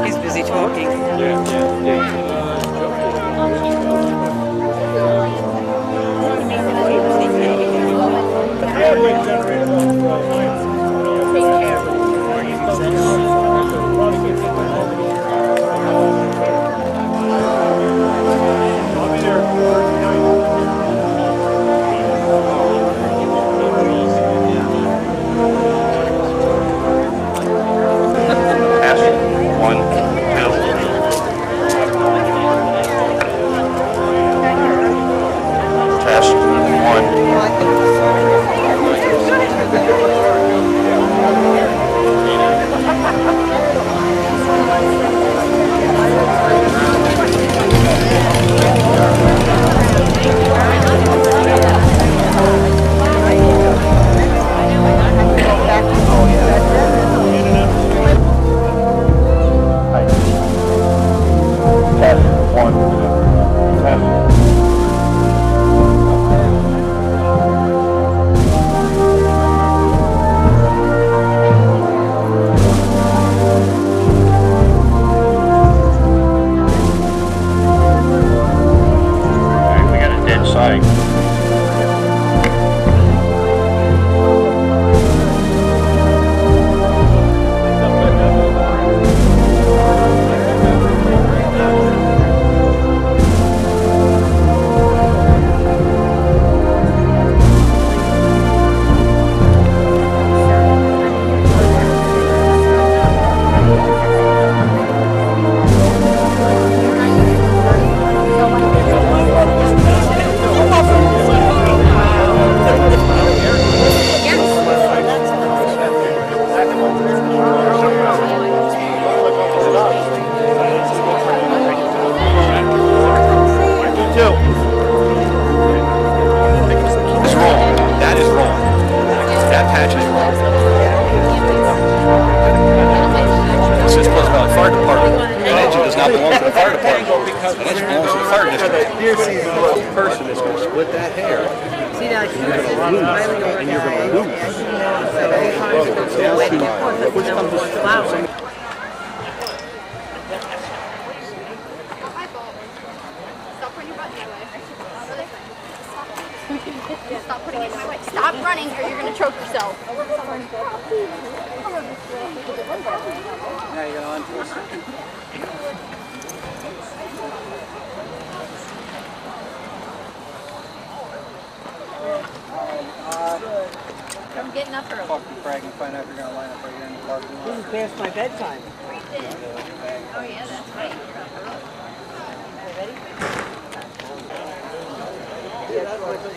He's busy talking. Stop putting it in my way. Stop running or you're going to choke yourself. Now you got on. I'm getting up early. Fuck the frag and find out if you're going to line up right here in the parking lot. This is past my bedtime. Oh yeah, that's right. You're up early.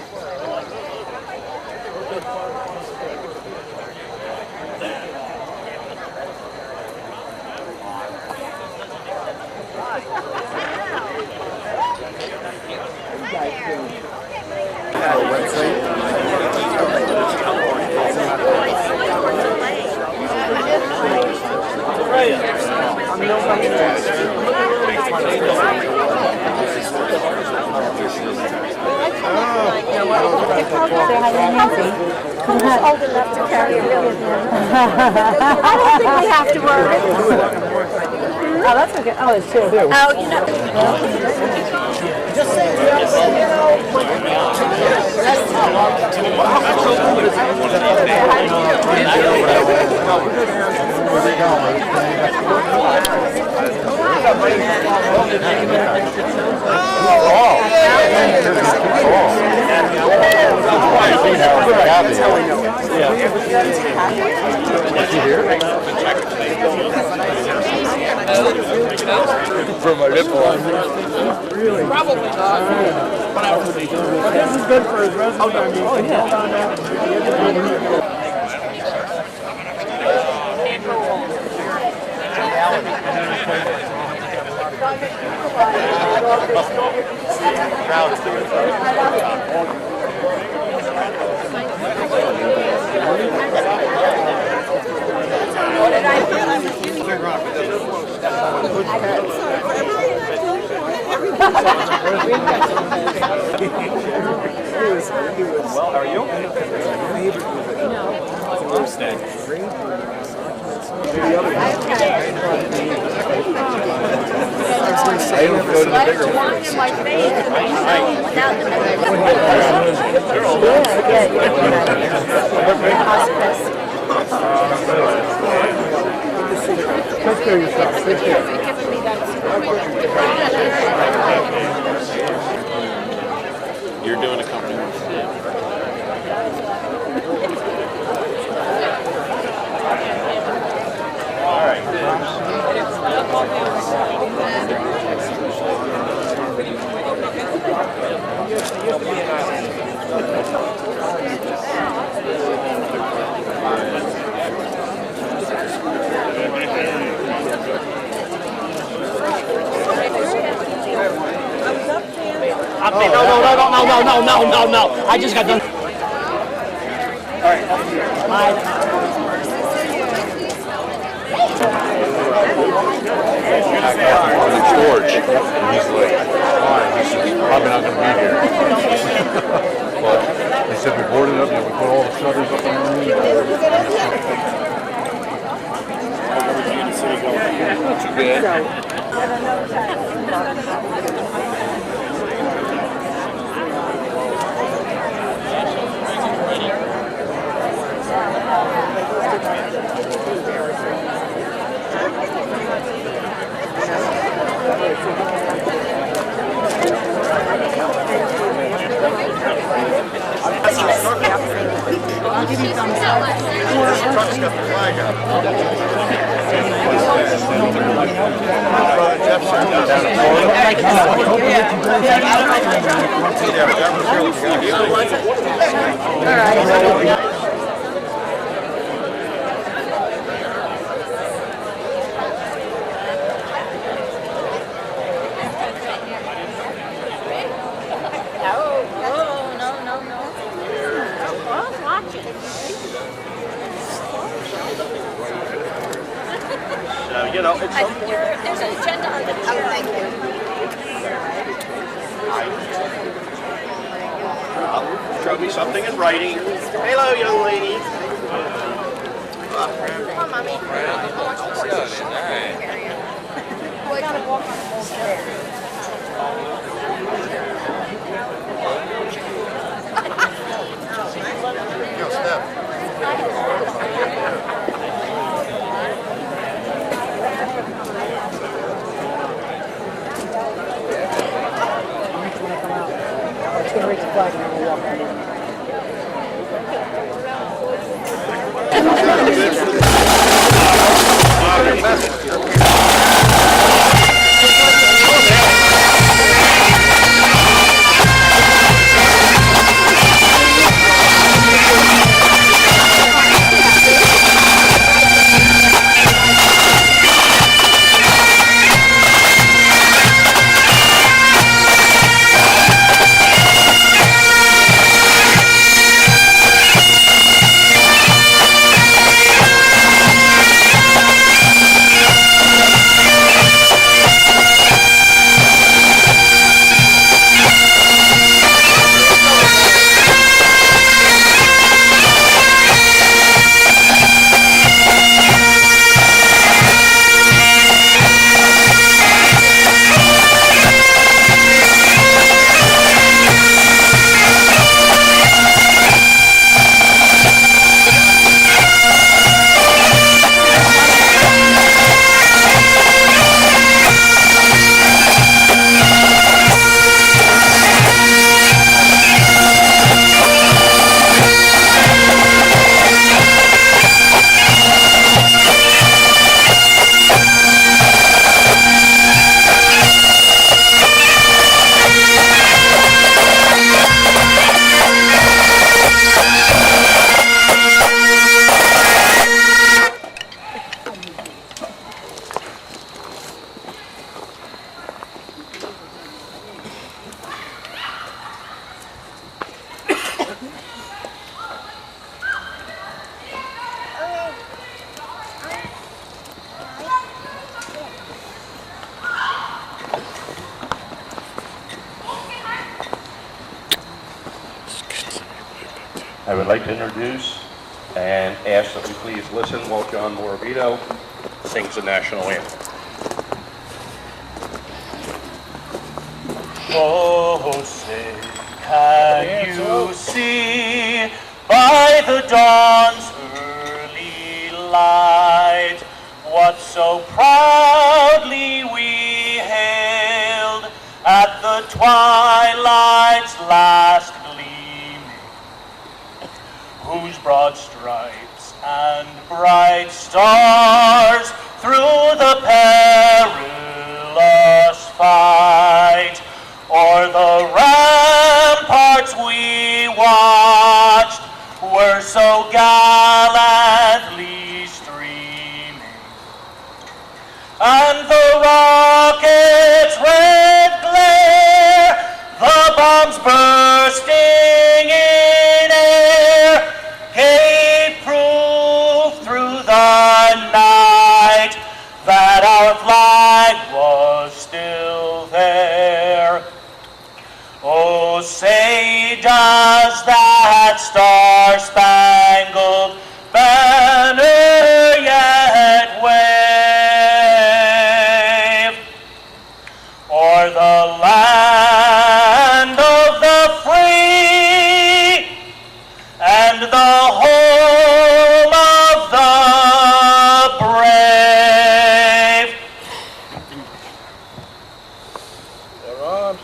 Ready? Old enough to carry a bill. I don't think we have to worry. Oh, that's okay. Oh, it's true. Oh, you know. Just say For my nipple. Really? Probably not. But this is good for his resume. Oh, yeah. Well, how are you? I don't go to the bigger ones. In my face, without the Take care of yourself. Take care. You're doing a company. All right. No. I just got done. George, and he's like, fine, he's probably not going to be here. But he said we boarded up and we put all the shutters up on the room. Too bad. You know, it's there's an agenda on the chair. Oh, thank you. Show me something in writing. Hello, young lady. Come on, Mommy. Oh, I gotta walk on the whole chair. Yo, Steph. It's going to reach the flag and then we'll walk on I would like to introduce and ask that we please listen while John Morabito sings the national anthem. Oh, say, can you see by the dawn's early light what so proudly we hailed at the twilight's last gleaming, whose broad stripes and bright stars through the perilous fight o'er the ramparts we watched were so gallantly streaming, and the rocket's red glare, the bombs bursting in air, gave proof through the night that our flag was still there. Oh, say does that star-spangled banner yet wave o'er the land of the free and the home of the brave? Their arms.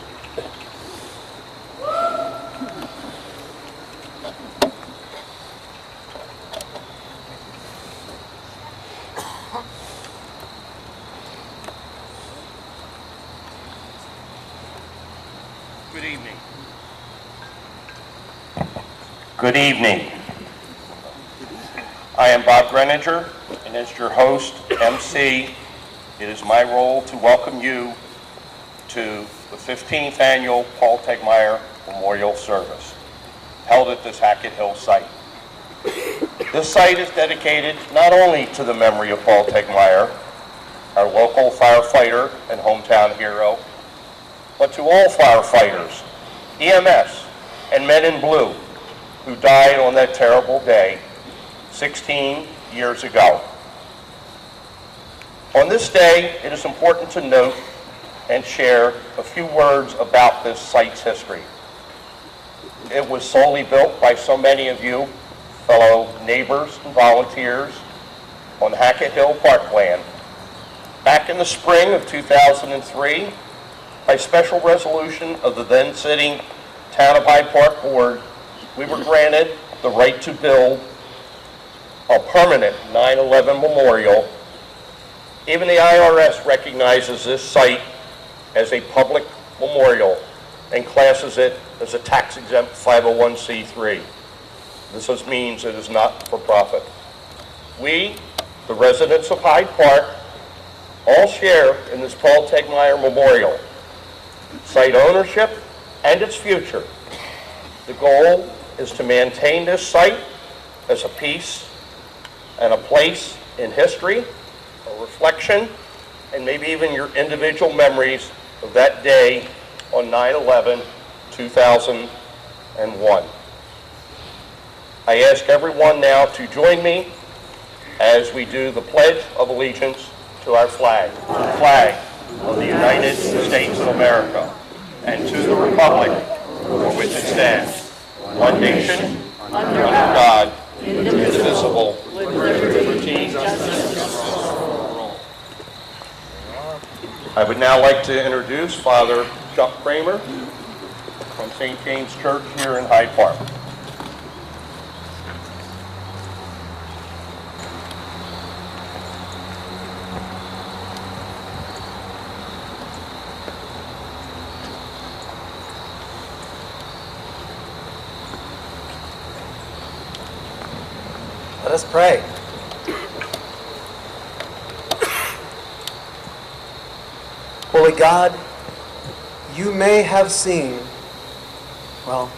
Good evening. Good evening. I am Bob Greninger, and as your host, MC, it is my role to welcome you to the 15th annual Paul Tegmeyer Memorial Service, held at this Hackett Hill site. This site is dedicated not only to the memory of Paul Tegmeyer, our local firefighter and hometown hero, but to all firefighters, EMS, and men in blue who died on that terrible day 16 years ago. On this day, it is important to note and share a few words about this site's history. It was solely built by so many of you, fellow neighbors and volunteers, on Hackett Hill parkland. Back in the spring of 2003, by special resolution of the then sitting Town of Hyde Park Board, we were granted the right to build a permanent 9/11 memorial. Even the IRS recognizes this site as a public memorial and classes it as a tax-exempt 501c3. This means it is not for profit. We, the residents of Hyde Park, all share in this Paul Tegmeyer Memorial, site ownership, and its future. The goal is to maintain this site as a piece and a place in history, a reflection, and maybe even your individual memories of that day on 9/11/2001. I ask everyone now to join me as we do the Pledge of Allegiance to our flag, the flag of the United States of America, and to the republic for which it stands, one nation, under God, indivisible, with liberty and justice for all. I would now like to introduce Father Chuck Kramer from St. James Church here in Hyde Park. Let us pray. Holy God, you may have seen, well,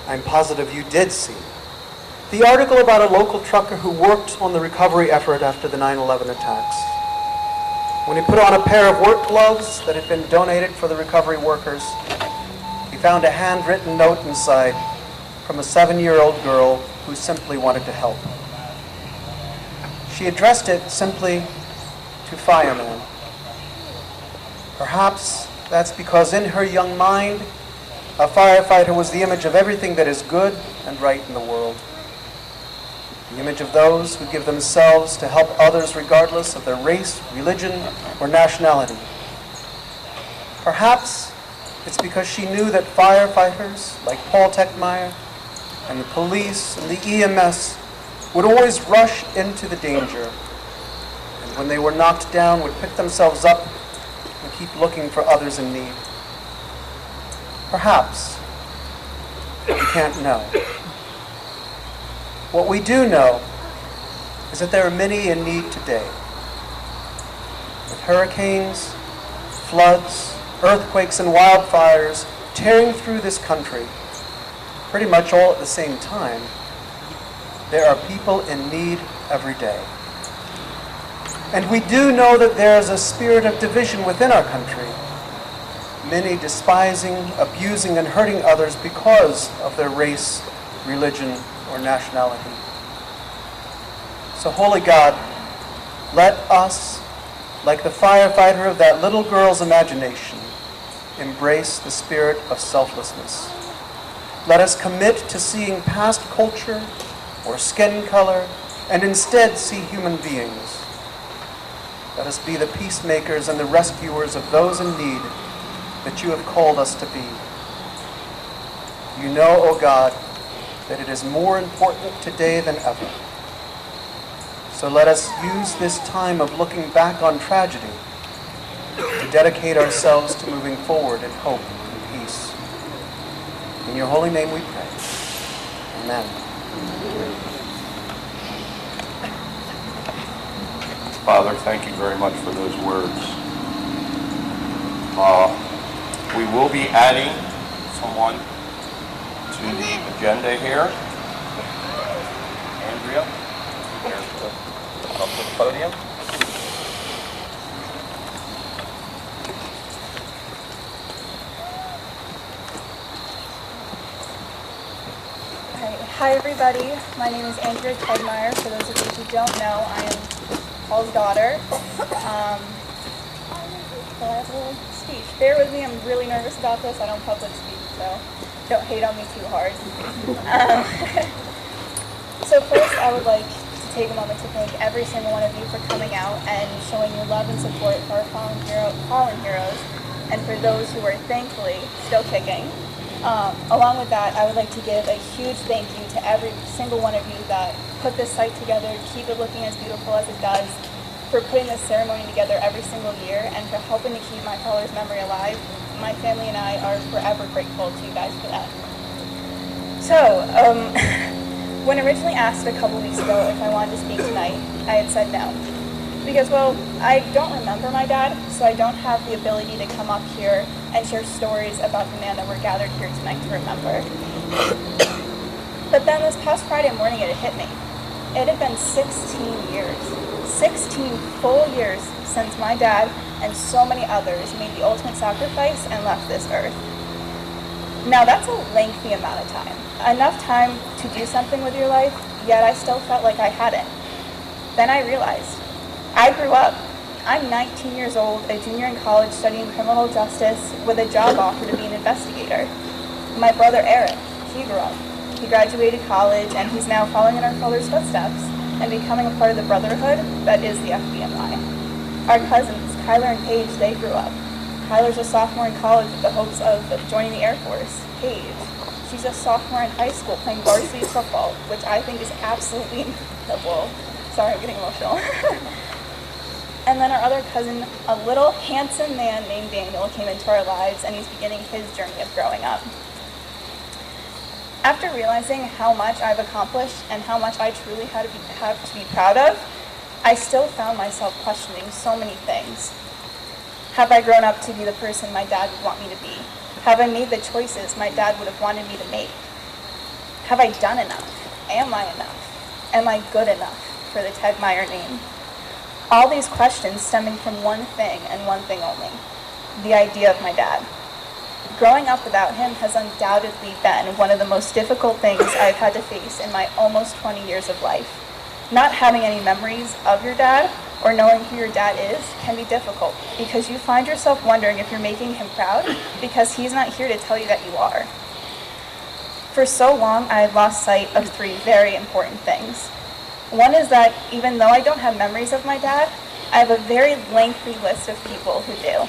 I'm positive you did see, the article about a local trucker who worked on the recovery effort after the 9/11 attacks. When he put on a pair of work gloves that had been donated for the recovery workers, he found a handwritten note inside from a 7-year-old girl who simply wanted to help. She addressed it simply to fireman. Perhaps that's because in her young mind, a firefighter was the image of everything that is good and right in the world. The image of those who give themselves to help others regardless of their race, religion, or nationality. Perhaps it's because she knew that firefighters like Paul Techmeyer and the police and the EMS would always rush into the danger, and when they were knocked down would pick themselves up and keep looking for others in need. Perhaps. We can't know. What we do know is that there are many in need today. With hurricanes, floods, earthquakes, and wildfires tearing through this country, pretty much all at the same time, there are people in need every day. And we do know that there is a spirit of division within our country, many despising, abusing, and hurting others because of their race, religion, or nationality. So, Holy God, let us, like the firefighter of that little girl's imagination, embrace the spirit of selflessness. Let us commit to seeing past culture or skin color and instead see human beings. Let us be the peacemakers and the rescuers of those in need that you have called us to be. You know, O God, that it is more important today than ever. So let us use this time of looking back on tragedy to dedicate ourselves to moving forward in hope and peace. In your holy name we pray. Amen. Father, thank you very much for those words. We will be adding someone to the agenda here. Andrea, here to come to the podium. Hi everybody, my name is Andrea Hyde. For those of you who don't know, I am Paul's daughter. So I have a little speech. Bear with me, I'm really nervous about this. I don't public speak, so don't hate on me too hard. So first I would like to take a moment to thank every single one of you for coming out and showing your love and support for our fallen heroes, and for those who are thankfully still kicking. Along with that, I would like to give a huge thank you to every single one of you that put this site together, keep it looking as beautiful as it does, for putting this ceremony together every single year, and for helping to keep my father's memory alive. My family and I are forever grateful to you guys for that. So, when originally asked a couple weeks ago if I wanted to speak tonight, I had said no. Because, well, I don't remember my dad, so I don't have the ability to come up here and share stories about the man that we're gathered here tonight to remember. But then this past Friday morning, it hit me. It had been 16 years. 16 full years since my dad and so many others made the ultimate sacrifice and left this earth. Now that's a lengthy amount of time. Enough time to do something with your life, yet I still felt like I hadn't. Then I realized, I grew up. I'm 19 years old, a junior in college studying criminal justice with a job offer to be an investigator. My brother Eric, he grew up. He graduated college and he's now following in our father's footsteps and becoming a part of the brotherhood that is the FBMI. Our cousins, Kyler and Paige, they grew up. Kyler's a sophomore in college with the hopes of joining the Air Force. Paige, she's a sophomore in high school playing varsity football, which I think is absolutely incredible. Sorry, I'm getting emotional. And then our other cousin, a little handsome man named Daniel, came into our lives and he's beginning his journey of growing up. After realizing how much I've accomplished and how much I truly have to be proud of, I still found myself questioning so many things. Have I grown up to be the person my dad would want me to be? Have I made the choices my dad would have wanted me to make? Have I done enough? Am I enough? Am I good enough for the Techmeyer name? All these questions stemming from one thing and one thing only, the idea of my dad. Growing up without him has undoubtedly been one of the most difficult things I've had to face in my almost 20 years of life. Not having any memories of your dad or knowing who your dad is can be difficult because you find yourself wondering if you're making him proud because he's not here to tell you that you are. For so long, I had lost sight of three very important things. One is that even though I don't have memories of my dad, I have a very lengthy list of people who do.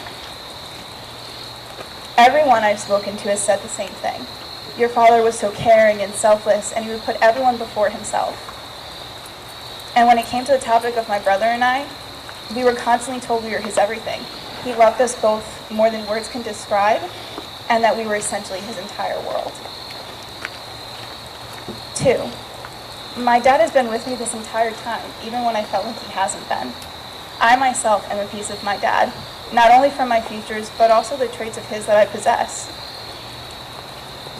Everyone I've spoken to has said the same thing. Your father was so caring and selfless, and he would put everyone before himself. And when it came to the topic of my brother and I, we were constantly told we were his everything. He loved us both more than words can describe, and that we were essentially his entire world. 2, my dad has been with me this entire time, even when I felt like he hasn't been. I myself am a piece of my dad, not only from my features, but also the traits of his that I possess.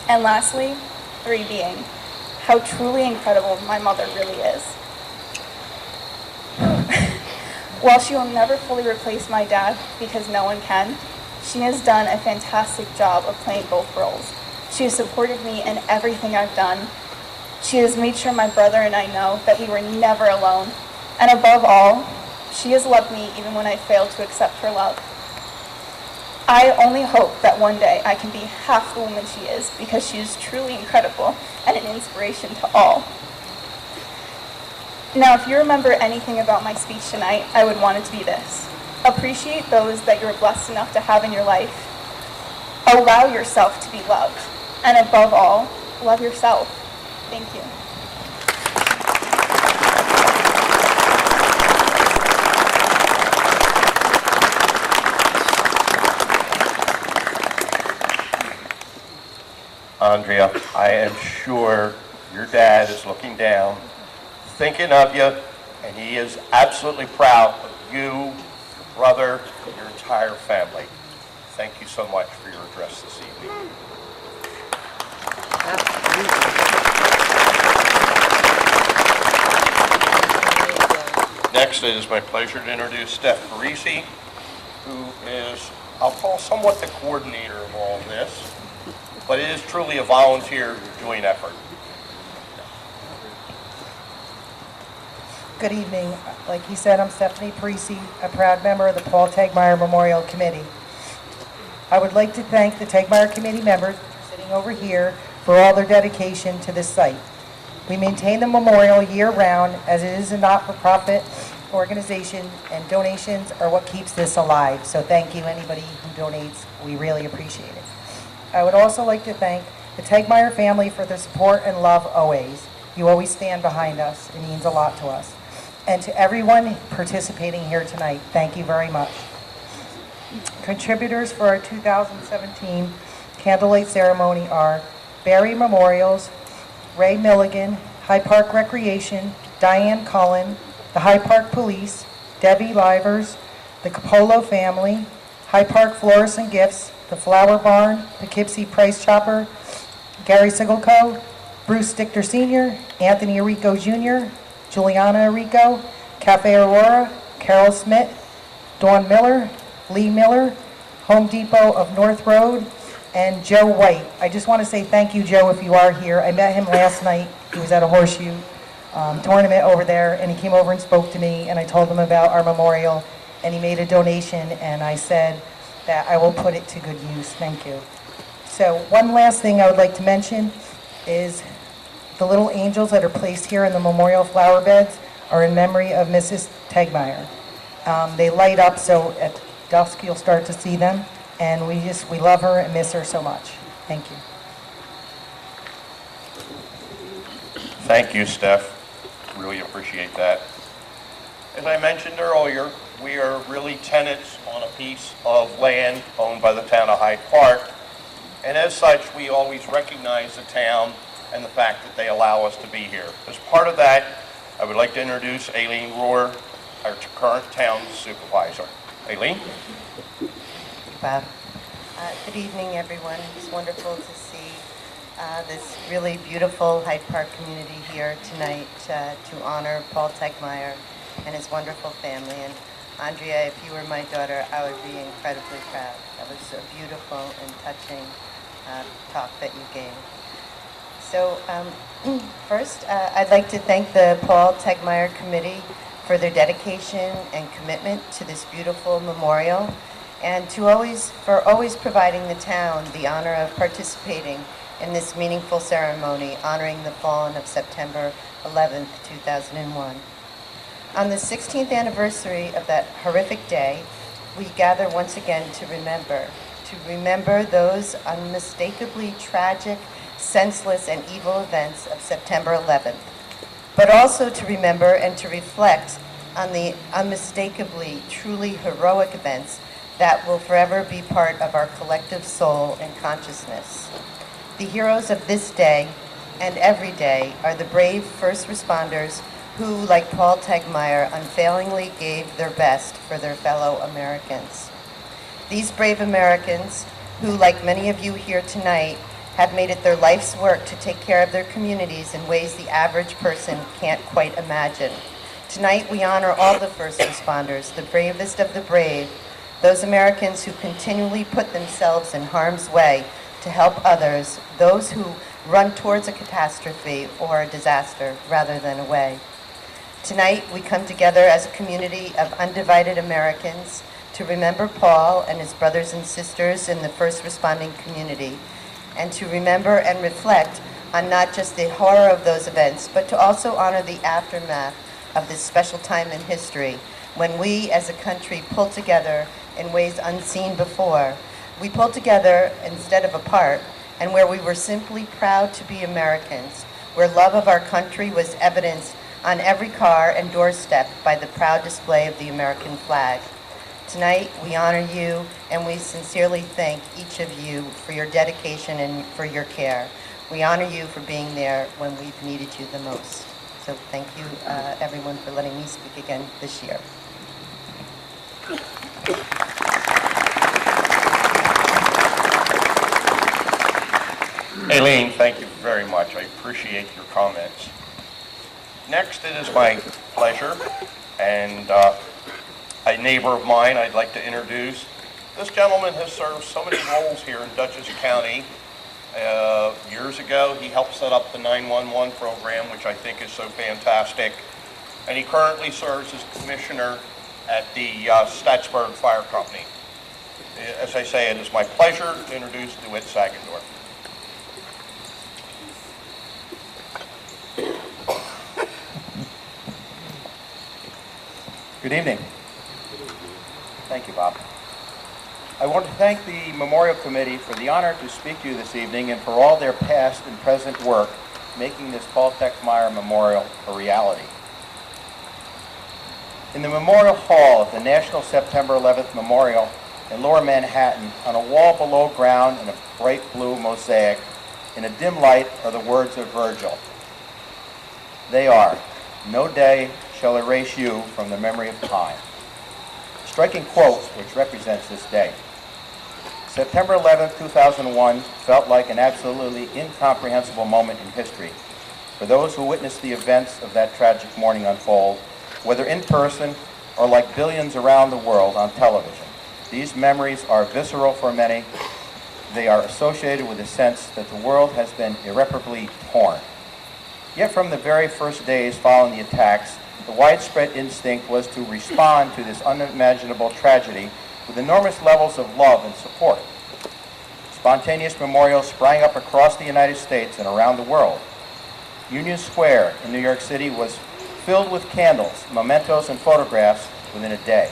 And lastly, 3 being, how truly incredible my mother really is. While she will never fully replace my dad, because no one can, she has done a fantastic job of playing both roles. She has supported me in everything I've done. She has made sure my brother and I know that we were never alone. And above all, she has loved me even when I failed to accept her love. I only hope that one day I can be half the woman she is because she is truly incredible and an inspiration to all. Now, if you remember anything about my speech tonight, I would want it to be this. Appreciate those that you're blessed enough to have in your life. Allow yourself to be loved. And above all, love yourself. Thank you. Andrea, I am sure your dad is looking down, thinking of you, and he is absolutely proud of you, your brother, your entire family. Thank you so much for your address this evening. Next, it is my pleasure to introduce Steph Parisi, who is, I'll call somewhat the coordinator of all of this, but it is truly a volunteer joint effort. Good evening. Like he said, I'm Stephanie Parisi, a proud member of the Paul Tegmeyer Memorial Committee. I would like to thank the Tegmeyer Committee members sitting over here for all their dedication to this site. We maintain the memorial year-round as it is a not-for-profit organization, and donations are what keeps this alive. So thank you, anybody who donates. We really appreciate it. I would also like to thank the Tegmeyer family for their support and love always. You always stand behind us. It means a lot to us. And to everyone participating here tonight, thank you very much. Contributors for our 2017 candlelight ceremony are Barry Memorials, Ray Milligan, Hyde Park Recreation, Diane Cullen, the Hyde Park Police, Debbie Livers, the Capolo family, Hyde Park Florists and Gifts, the Flower Barn, Poughkeepsie Price Chopper, Gary Sigelco, Bruce Dichter Sr., Anthony Arrico Jr., Juliana Arrico, Cafe Aurora, Carol Smith, Dawn Miller, Lee Miller, Home Depot of North Road, and Joe White. I just want to say thank you, Joe, if you are here. I met him last night. He was at a horseshoe tournament over there, and he came over and spoke to me, and I told him about our memorial, and he made a donation, and I said that I will put it to good use. Thank you. So one last thing I would like to mention is the little angels that are placed here in the memorial flower beds are in memory of Mrs. Tegmeyer. They light up, so at dusk you'll start to see them, and we love her and miss her so much. Thank you. Thank you, Steph. Really appreciate that. As I mentioned earlier, we are really tenants on a piece of land owned by the town of Hyde Park, and as such, we always recognize the town and the fact that they allow us to be here. As part of that, I would like to introduce Aileen Rohr, our current town supervisor. Aileen? Bob. Good evening, everyone. It's wonderful to see this really beautiful Hyde Park community here tonight to honor Paul Tegmeyer and his wonderful family. And Andrea, if you were my daughter, I would be incredibly proud. That was a beautiful and touching talk that you gave. So first, I'd like to thank the Paul Tegmeyer Committee for their dedication and commitment to this beautiful memorial, and for always providing the town the honor of participating in this meaningful ceremony honoring the fallen of September 11th, 2001. On the 16th anniversary of that horrific day, we gather once again to remember those unmistakably tragic, senseless, and evil events of September 11th, but also to remember and to reflect on the unmistakably, truly heroic events that will forever be part of our collective soul and consciousness. The heroes of this day and every day are the brave first responders who, like Paul Tegmeyer, unfailingly gave their best for their fellow Americans. These brave Americans, who, like many of you here tonight, have made it their life's work to take care of their communities in ways the average person can't quite imagine. Tonight we honor all the first responders, the bravest of the brave, those Americans who continually put themselves in harm's way to help others, those who run towards a catastrophe or a disaster rather than away. Tonight, we come together as a community of undivided Americans to remember Paul and his brothers and sisters in the first responding community, and to remember and reflect on not just the horror of those events, but to also honor the aftermath of this special time in history, when we as a country pull together in ways unseen before. We pulled together instead of apart, and where we were simply proud to be Americans, where love of our country was evidenced on every car and doorstep by the proud display of the American flag. Tonight, we honor you, and we sincerely thank each of you for your dedication and for your care. We honor you for being there when we've needed you the most. So thank you, everyone, for letting me speak again this year. Aileen, thank you very much. I appreciate your comments. Next, it is my pleasure, and a neighbor of mine I'd like to introduce. This gentleman has served so many roles here in Dutchess County. Years ago, he helped set up the 911 program, which I think is so fantastic. And he currently serves as commissioner at the Statsburg Fire Company. As I say, it is my pleasure to introduce DeWitt Sagendorf. Good evening. Thank you, Bob. I want to thank the Memorial Committee for the honor to speak to you this evening and for all their past and present work making this Paul Tegmeyer Memorial a reality. In the Memorial Hall of the National September 11th Memorial in Lower Manhattan, on a wall below ground in a bright blue mosaic, in a dim light are the words of Virgil. They are, "No day shall erase you from the memory of time." A striking quote which represents this day. September 11, 2001 felt like an absolutely incomprehensible moment in history for those who witnessed the events of that tragic morning unfold, whether in person or like billions around the world on television. These memories are visceral for many. They are associated with a sense that the world has been irreparably torn. Yet from the very first days following the attacks, the widespread instinct was to respond to this unimaginable tragedy with enormous levels of love and support. Spontaneous memorials sprang up across the United States and around the world. Union Square in New York City was filled with candles, mementos, and photographs within a day.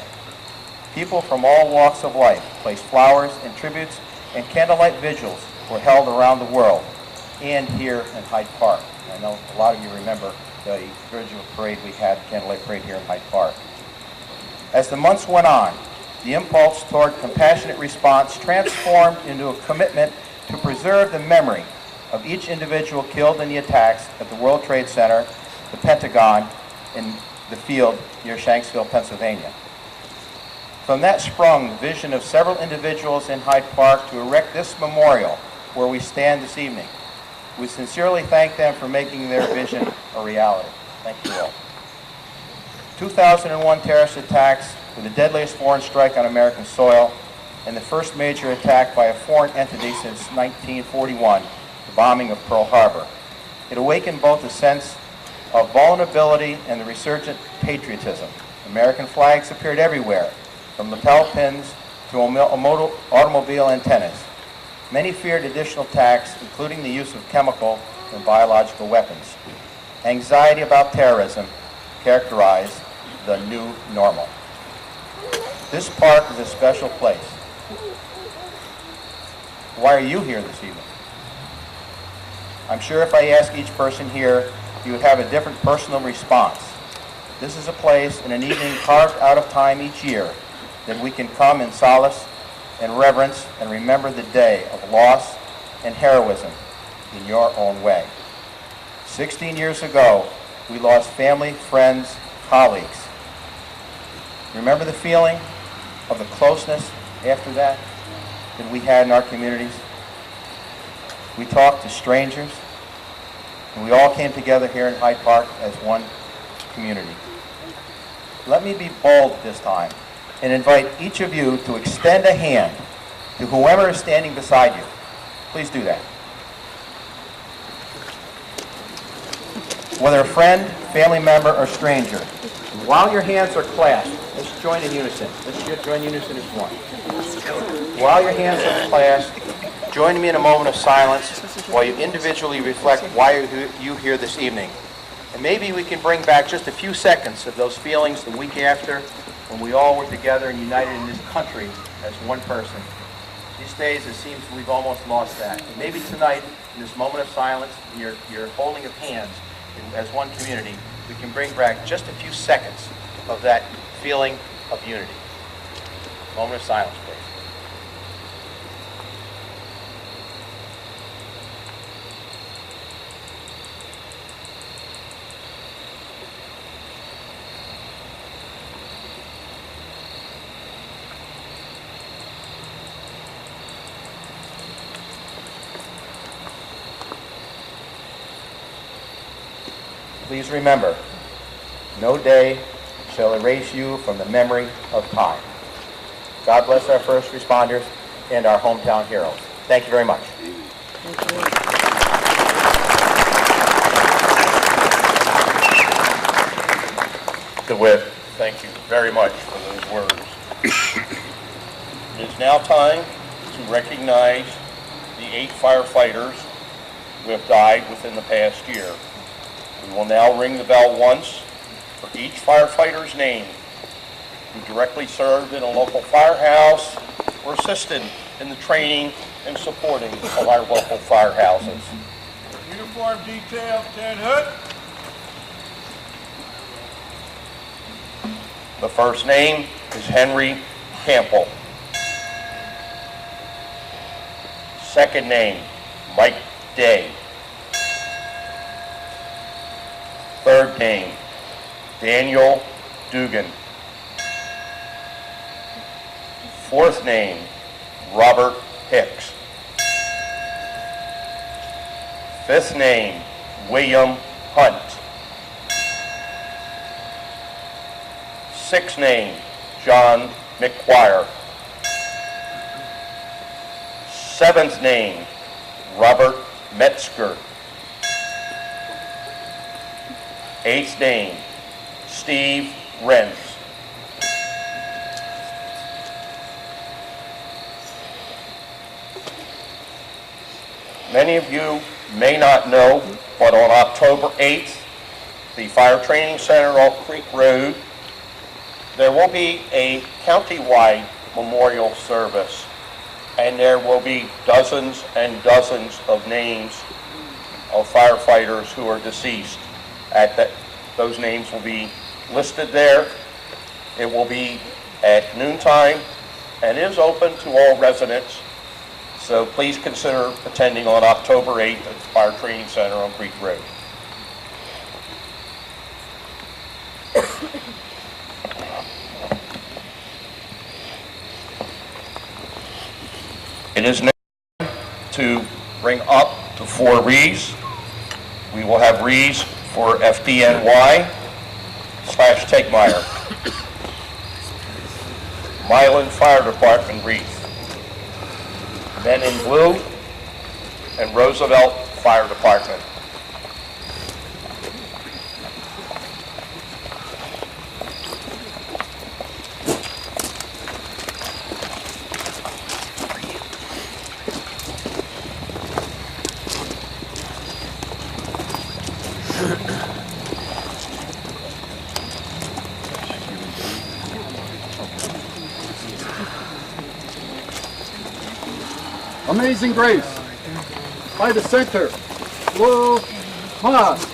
People from all walks of life placed flowers and tributes, and candlelight vigils were held around the world and here in Hyde Park. I know a lot of you remember the Virgil parade we had, candlelight parade here in Hyde Park. As the months went on, the impulse toward compassionate response transformed into a commitment to preserve the memory of each individual killed in the attacks at the World Trade Center, the Pentagon, and the field near Shanksville, Pennsylvania. From that sprung the vision of several individuals in Hyde Park to erect this memorial where we stand this evening. We sincerely thank them for making their vision a reality. Thank you all. 2001 terrorist attacks with the deadliest foreign strike on American soil and the first major attack by a foreign entity since 1941, the bombing of Pearl Harbor. It awakened both a sense of vulnerability and the resurgent patriotism. American flags appeared everywhere, from lapel pins to automobile antennas. Many feared additional attacks, including the use of chemical and biological weapons. Anxiety about terrorism characterized the new normal. This park is a special place. Why are you here this evening? I'm sure if I ask each person here, you would have a different personal response. This is a place and an evening carved out of time each year that we can come in solace and reverence and remember the day of loss and heroism in your own way. 16 years ago, we lost family, friends, colleagues. Remember the feeling of the closeness after that we had in our communities? We talked to strangers, and we all came together here in Hyde Park as one community. Let me be bold this time and invite each of you to extend a hand to whoever is standing beside you. Please do that. Whether a friend, family member, or stranger, while your hands are clasped, let's join in unison. Let's join in unison as one. While your hands are clasped, join me in a moment of silence while you individually reflect why you here this evening. And maybe we can bring back just a few seconds of those feelings the week after when we all were together and united in this country as one person. These days it seems we've almost lost that. And maybe tonight, in this moment of silence, in your holding of hands as one community, we can bring back just a few seconds of that feeling of unity. Moment of silence, please. Please remember, no day shall erase you from the memory of time. God bless our first responders and our hometown heroes. Thank you very much. DeWitt, thank you very much for those words. It is now time to recognize the 8 firefighters who have died within the past year. We will now ring the bell once for each firefighter's name who directly served in a local firehouse or assisted in the training and supporting of our local firehouses. Uniform detail, 10 Hood. The first name is Henry Campbell. Second name, Mike Day. Third name, Daniel Dugan. Fourth name, Robert Hicks. Fifth name, William Hunt. Sixth name, John McGuire. Seventh name, Robert Metzger. Eighth name, Steve Renz. Many of you may not know, but on October 8th, the Fire Training Center off Creek Road, there will be a county-wide memorial service, and there will be dozens and dozens of names of firefighters who are deceased. Those names will be listed there. It will be at noontime and is open to all residents. So please consider attending on October 8th at the Fire Training Center on Creek Road. It is now to bring up to 4 wreaths. We will have wreaths for FDNY / Tegmeyer. Milan Fire Department wreath. Men in Blue and Roosevelt Fire Department. Amazing Grace, by the center, Blue Cross.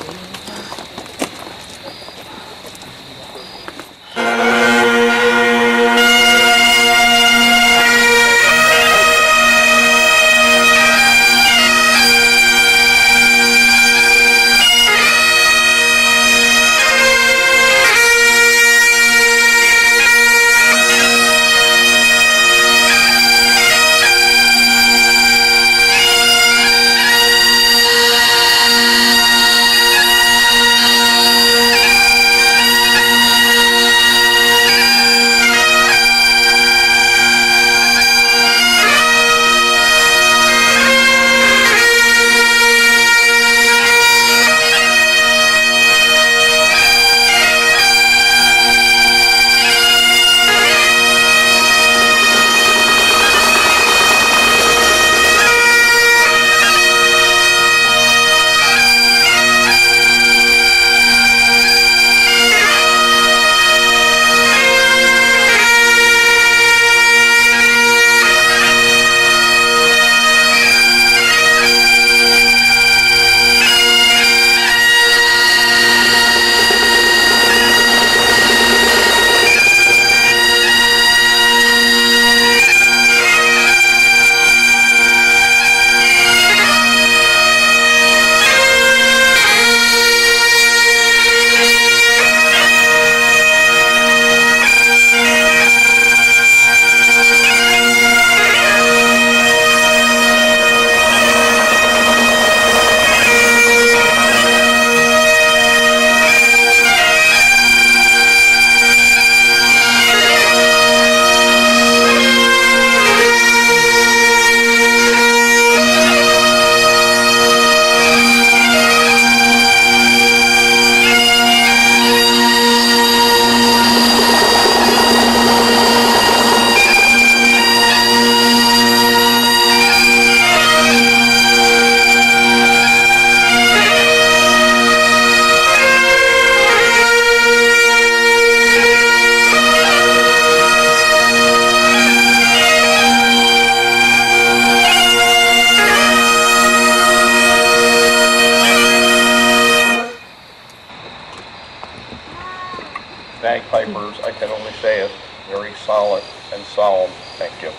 Bagpipers, I can only say a very solid and solemn thank you.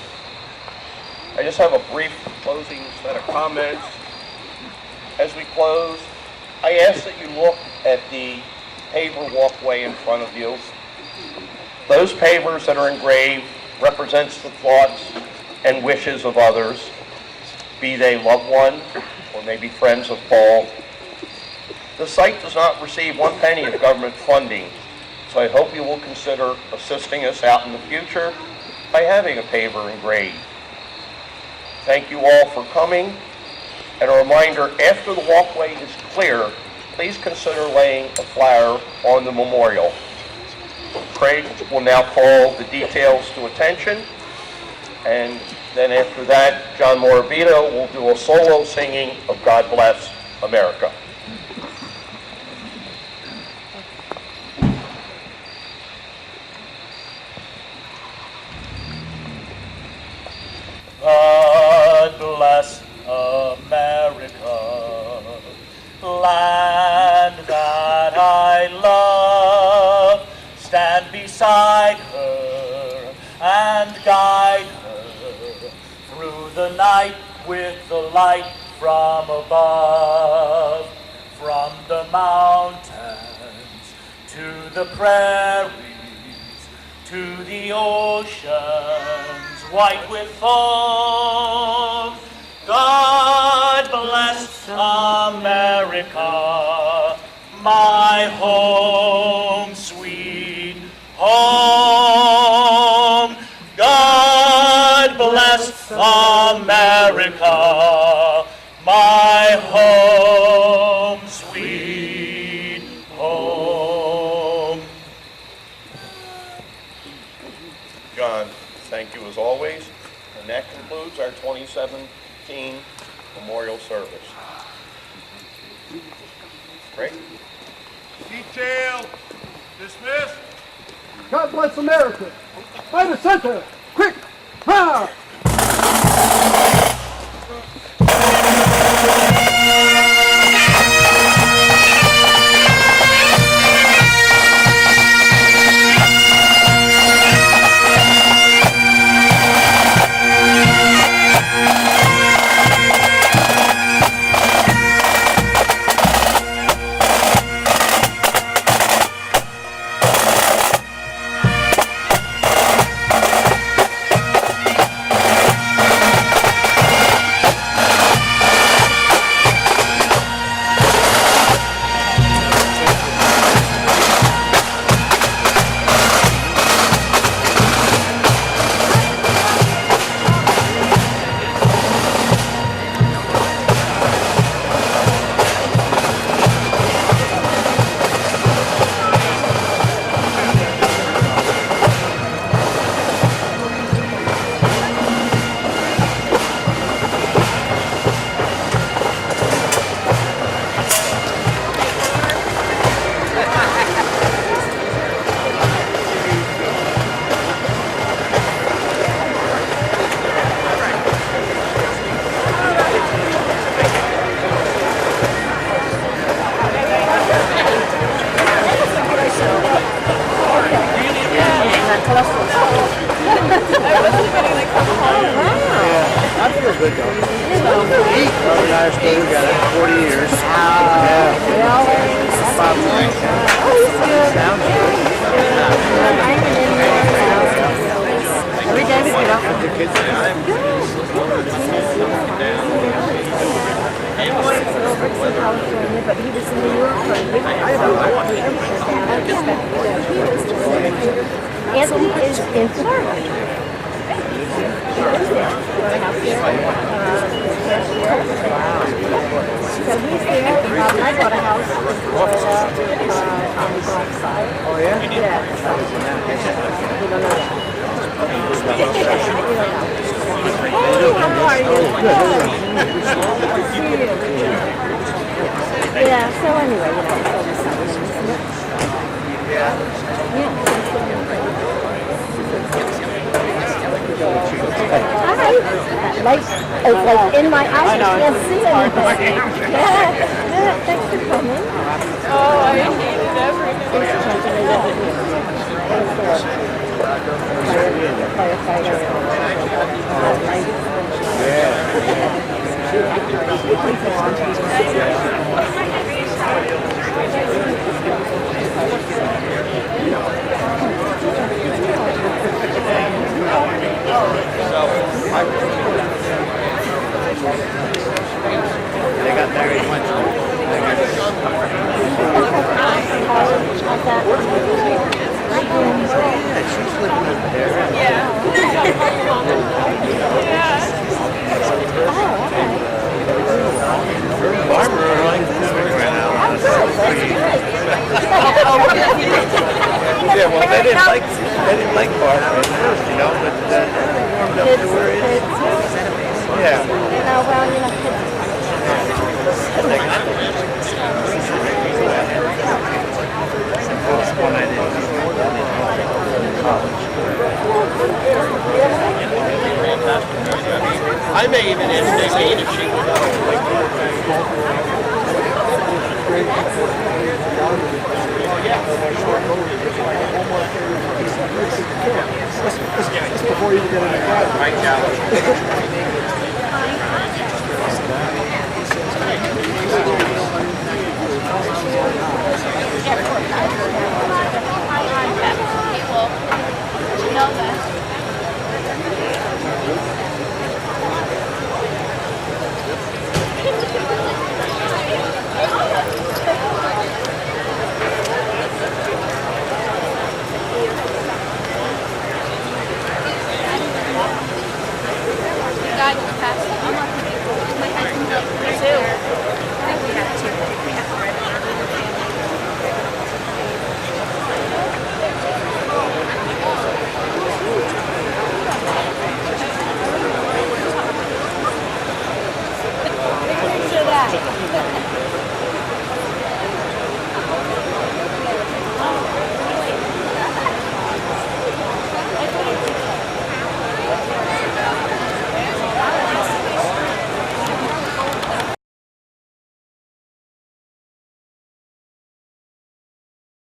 I just have a brief closing set of comments. As we close, I ask that you look at the paver walkway in front of you. Those pavers that are engraved represents the thoughts and wishes of others, be they loved ones or maybe friends of Paul. The site does not receive 1 penny of government funding, so I hope you will consider assisting us out in the future by having a paver engraved. Thank you all for coming, and a reminder, after the walkway is clear, please consider laying a flower on the memorial. Craig will now call the details to attention, and then after that, John Moravito will do a solo singing of God Bless America. God bless America, land that I love. Stand beside her and guide her through the night with the light from above. From the mountains to the prairies, to the oceans white with foam. God bless America, my home, sweet home. America, my home, sweet home. John, thank you as always. And that concludes our 2017 memorial service. Great. Detail dismissed. God bless America. By the center. Quick. Ha! Yeah, well, they didn't like Barbara at first, you know, but yeah. I may even ask Nadine if she would Just before you get in the car.